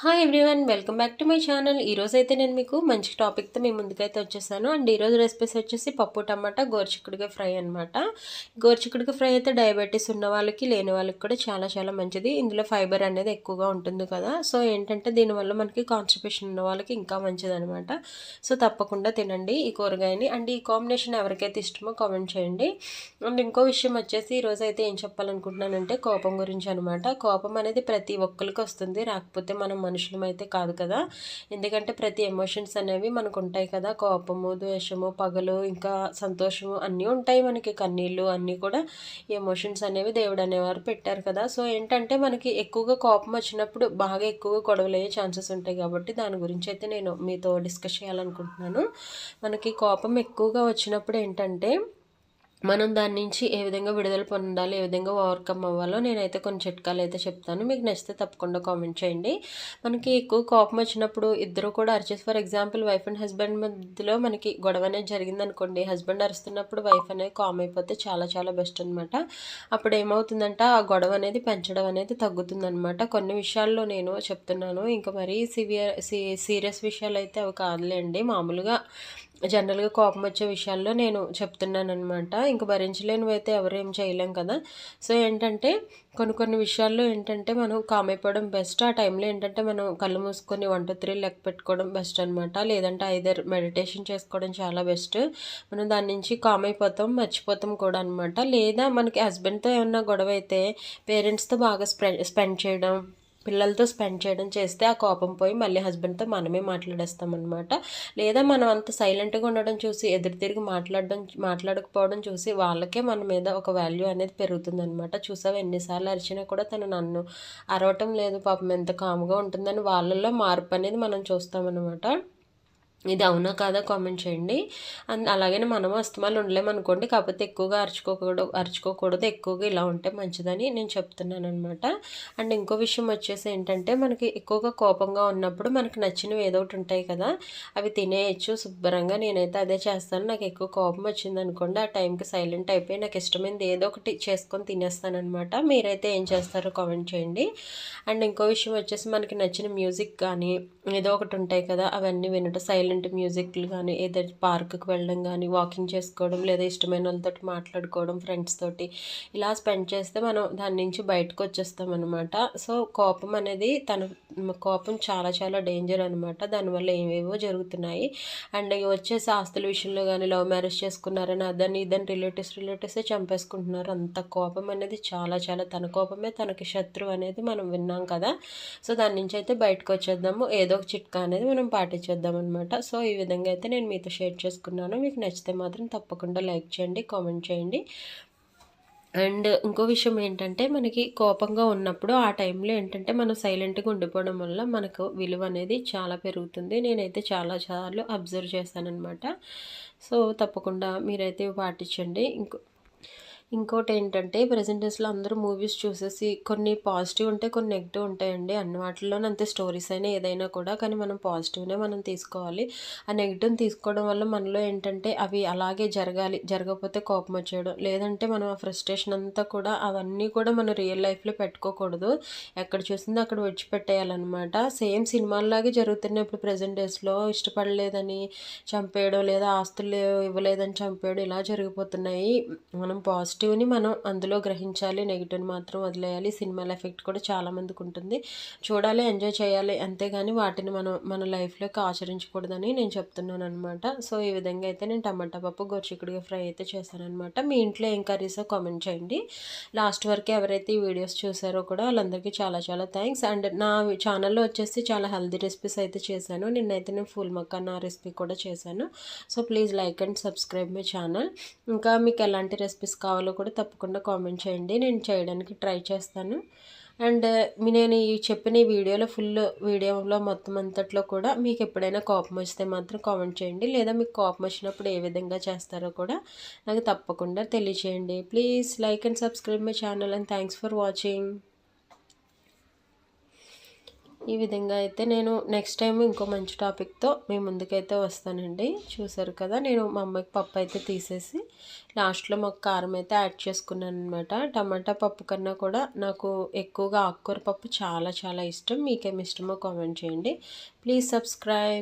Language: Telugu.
Hi everyone, welcome back to my channel. ఈరోజు అయితే నేను మీకు మంచి టాపిక్తో మీ ముందుకైతే వచ్చేసాను. అండ్ ఈరోజు రెసిపీస్ వచ్చేసి పప్పు టమాటా గోరుచిక్కుడుకాయ ఫ్రై అనమాట. గోరుచిక్కుడుకాయ ఫ్రై అయితే డయాబెటీస్ ఉన్న వాళ్ళకి లేని వాళ్ళకి కూడా చాలా చాలా మంచిది. ఇందులో ఫైబర్ అనేది ఎక్కువగా ఉంటుంది కదా. సో ఏంటంటే దీనివల్ల మనకి కాన్స్టిపేషన్ ఉన్న వాళ్ళకి ఇంకా మంచిది అనమాట. సో తప్పకుండా తినండి ఈ కూరగాయని. అండ్ ఈ కాంబినేషన్ ఎవరికైతే ఇష్టమో కామెంట్ చేయండి. అండ్ ఇంకో విషయం వచ్చేసి ఈరోజు అయితే ఏం చెప్పాలనుకుంటున్నానంటే కోపం గురించి అనమాట. కోపం అనేది ప్రతి ఒక్కరికి వస్తుంది, రాకపోతే మనం మనుషులమైతే కాదు కదా. ఎందుకంటే ప్రతి ఎమోషన్స్ అనేవి మనకు ఉంటాయి కదా. కోపము, ద్వేషము, పగలు, ఇంకా సంతోషము అన్నీ ఉంటాయి మనకి. కన్నీళ్ళు అన్నీ కూడా ఎమోషన్స్ అనేవి దేవుడు అనేవారు పెట్టారు కదా. సో ఏంటంటే మనకి ఎక్కువగా కోపం వచ్చినప్పుడు బాగా ఎక్కువగా గొడవలు అయ్యే ఛాన్సెస్ ఉంటాయి. కాబట్టి దాని గురించి అయితే నేను మీతో డిస్కస్ చేయాలనుకుంటున్నాను. మనకి కోపం ఎక్కువగా వచ్చినప్పుడు ఏంటంటే మనం దాని నుంచి ఏ విధంగా విడుదల పొందాలి, ఏ విధంగా ఓవర్కమ్ అవ్వాలో నేనైతే కొన్ని చిట్కాలు అయితే చెప్తాను. మీకు నచ్చితే తప్పకుండా కామెంట్ చేయండి. మనకి ఎక్కువ కోపం వచ్చినప్పుడు ఇద్దరు కూడా అరిచేసి, for example wife and husband మధ్యలో మనకి గొడవ అనేది జరిగిందనుకోండి, హస్బెండ్ అరుస్తున్నప్పుడు వైఫ్ అనేది కామ్ అయిపోతే చాలా చాలా బెస్ట్ అనమాట. అప్పుడు ఏమవుతుందంటే ఆ గొడవ అనేది పెంచడం అనేది తగ్గుతుందనమాట. కొన్ని విషయాల్లో నేను చెప్తున్నాను, ఇంకా మరీ సీరియస్ విషయాలు అయితే అవి కాదులేండి. మామూలుగా జనరల్గా కోపం వచ్చే విషయాల్లో నేను చెప్తున్నాను అనమాట. ఇంక భరించలేనివి అయితే ఎవరు ఏం చేయలేం కదా. సో ఏంటంటే కొన్ని విషయాల్లో ఏంటంటే మనం కామ్ అయిపోవడం బెస్ట్. ఆ టైంలో ఏంటంటే మనం కళ్ళు మూసుకొని 1 2 3 లెక్క పెట్టుకోవడం బెస్ట్ అనమాట. లేదంటే ఐదర్ మెడిటేషన్ చేసుకోవడం చాలా బెస్ట్. మనం దాని నుంచి కామ్ అయిపోతాం, మర్చిపోతాం కూడా అనమాట. లేదా మనకి హస్బెండ్తో ఏమన్నా గొడవ అయితే పేరెంట్స్తో బాగా స్పెండ్ చేయడం, పిల్లలతో స్పెండ్ చేయడం చేస్తే ఆ కోపం పోయి మళ్ళీ హస్బెండ్తో మనమే మాట్లాడేస్తామన్నమాట. లేదా మనం అంత సైలెంట్గా ఉండడం చూసి ఎదురు తిరిగి మాట్లాడకపోవడం చూసి వాళ్ళకే మన మీద ఒక వాల్యూ అనేది పెరుగుతుందన్నమాట. చూసావు ఎన్నిసార్లు అరిచినా కూడా తను నన్ను అరవటం లేదు, పాపం ఎంత కామ్గా ఉంటుందని వాళ్ళల్లో మార్పు అనేది మనం చూస్తామన్నమాట. ఇది అవునా కాదా కామెంట్ చేయండి. అండ్ అలాగనే మనం అస్తమాలు ఉండలేమనుకోండి, కాకపోతే ఎక్కువగా అరుచుకోకూడదు, ఎక్కువగా ఇలా ఉంటే మంచిదని నేను చెప్తున్నాను అనమాట. అండ్ ఇంకో విషయం వచ్చేసి ఏంటంటే మనకి ఎక్కువగా కోపంగా ఉన్నప్పుడు మనకు నచ్చినవి ఏదో ఒకటి ఉంటాయి కదా, అవి తినేయచ్చు శుభ్రంగా. నేనైతే అదే చేస్తాను. నాకు ఎక్కువ కోపం వచ్చింది అనుకోండి, ఆ టైంకి సైలెంట్ అయిపోయి నాకు ఇష్టమైనది ఏదో ఒకటి చేసుకొని తినేస్తానమాట. మీరైతే ఏం చేస్తారో కామెంట్ చేయండి. అండ్ ఇంకో విషయం వచ్చేసి మనకి నచ్చిన మ్యూజిక్ కానీ ఏదో ఒకటి ఉంటాయి కదా, అవన్నీ వినటం, సైలెంట్ మ్యూజిక్లు కానీ, ఏదైనా పార్క్కి వెళ్ళడం కానీ, వాకింగ్ చేసుకోవడం, లేదా ఇష్టమైన వాళ్ళతో మాట్లాడుకోవడం, ఫ్రెండ్స్ తోటి ఇలా స్పెండ్ చేస్తే మనం దాని నుంచి బయటకు వచ్చేస్తాం అనమాట. సో కోపం అనేది కోపం చాలా చాలా డేంజర్ అనమాట. దానివల్ల ఏవేవో జరుగుతున్నాయి. అండ్ వచ్చేసి ఆస్తుల విషయంలో కానీ, లవ్ మ్యారేజ్ చేసుకున్నారని అదని ఇదని రిలేటివ్సే చంపేసుకుంటున్నారు. అంత కోపం అనేది చాలా చాలా, తన కోపమే తనకి శత్రువు అనేది మనం విన్నాం కదా. సో దాని నుంచి అయితే బయటకు వచ్చేద్దాము, ఏదో ఒక చిట్కా అనేది మనం పాటించేద్దాం అనమాట. సో ఈ విధంగా అయితే నేను మీతో షేర్ చేసుకున్నాను. మీకు నచ్చితే మాత్రం తప్పకుండా లైక్ చేయండి, కామెంట్ చేయండి. అండ్ ఇంకో విషయం ఏంటంటే మనకి కోపంగా ఉన్నప్పుడు ఆ టైంలో ఏంటంటే మనం సైలెంట్గా ఉండిపోవడం వల్ల మనకు విలువ అనేది చాలా పెరుగుతుంది. నేనైతే చాలా సార్లు అబ్జర్వ్ చేశానమాట. సో తప్పకుండా మీరైతే పాటించండి. ఇంకోటి ఏంటంటే ప్రజెంట్ డేస్లో అందరూ మూవీస్ చూసేసి కొన్ని పాజిటివ్ ఉంటాయి, కొన్ని నెగిటివ్ ఉంటాయండి. అన్ని వాటిల్లోనే అంతే, స్టోరీస్ అయినా ఏదైనా కూడా. కానీ మనం పాజిటివ్నే మనం తీసుకోవాలి. ఆ నెగిటివ్ని తీసుకోవడం వల్ల మనలో ఏంటంటే అవి అలాగే జరగాలి, జరగకపోతే కోపం వచ్చేయడం, లేదంటే మనం ఆ ఫ్రస్ట్రేషన్ అంతా కూడా అవన్నీ కూడా మనం రియల్ లైఫ్లో పెట్టుకోకూడదు. ఎక్కడ చూసిందో అక్కడ విడిచిపెట్టేయాలన్నమాట. సేమ్ సినిమాల్లాగే జరుగుతున్నాయి ఇప్పుడు ప్రజెంట్ డేస్లో. ఇష్టపడలేదని చంపేయడం, లేదా ఆస్తులు ఇవ్వలేదని చంపేయడం, ఇలా జరిగిపోతున్నాయి. మనం పాజిటివ్ని మనం అందులో గ్రహించాలి, నెగిటివ్ని మాత్రం వదిలేయాలి. సినిమాల ఎఫెక్ట్ కూడా చాలామందికి ఉంటుంది. చూడాలి, ఎంజాయ్ చేయాలి, అంతేగాని వాటిని మనం మన లైఫ్లోకి ఆచరించకూడదని నేను చెప్తున్నాను అనమాట. సో ఈ విధంగా అయితే నేను టమాటా పప్పు గోరుచిక్కుడుకాయ ఫ్రై అయితే చేశానమాట. మీ ఇంట్లో ఏం కర్రీసో కామెంట్ చేయండి. లాస్ట్ వరకు ఎవరైతే ఈ వీడియోస్ చూసారో కూడా వాళ్ళందరికీ చాలా చాలా థ్యాంక్స్. అండ్ నా ఛానల్లో వచ్చేసి చాలా హెల్తీ రెసిపీస్ అయితే చేశాను. నిన్నైతే నేను ఫుల్ మక్కానా రెసిపీ కూడా చేశాను. So please like and subscribe my channel. ఇంకా మీకు ఎలాంటి రెసిపీస్ కావాలో కూడా తప్పకుండా కామెంట్ చేయండి, నేను చేయడానికి ట్రై చేస్తాను. అండ్ నేను ఈ చెప్పిన ఈ వీడియోలో మొత్తం అంతట్లో కూడా మీకు ఎప్పుడైనా కోపం వస్తే మాత్రం కామెంట్ చేయండి. లేదా మీకు కోపం వచ్చినప్పుడు ఏ విధంగా చేస్తారో కూడా నాకు తప్పకుండా తెలియచేయండి. Please like and subscribe my channel and thanks for watching. ఈ విధంగా అయితే నేను నెక్స్ట్ టైం ఇంకో మంచి టాపిక్తో మీ ముందుకైతే వస్తానండి. చూసారు కదా, నేను మా అమ్మకి పప్పు అయితే తీసేసి లాస్ట్లో మాకు కారం అయితే యాడ్ చేసుకున్నాను అనమాట. టమాటా పప్పు కన్నా కూడా నాకు ఎక్కువగా ఆకుకూర పప్పు చాలా చాలా ఇష్టం. మీకేమి ఇష్టమో కామెంట్ చేయండి. Please subscribe.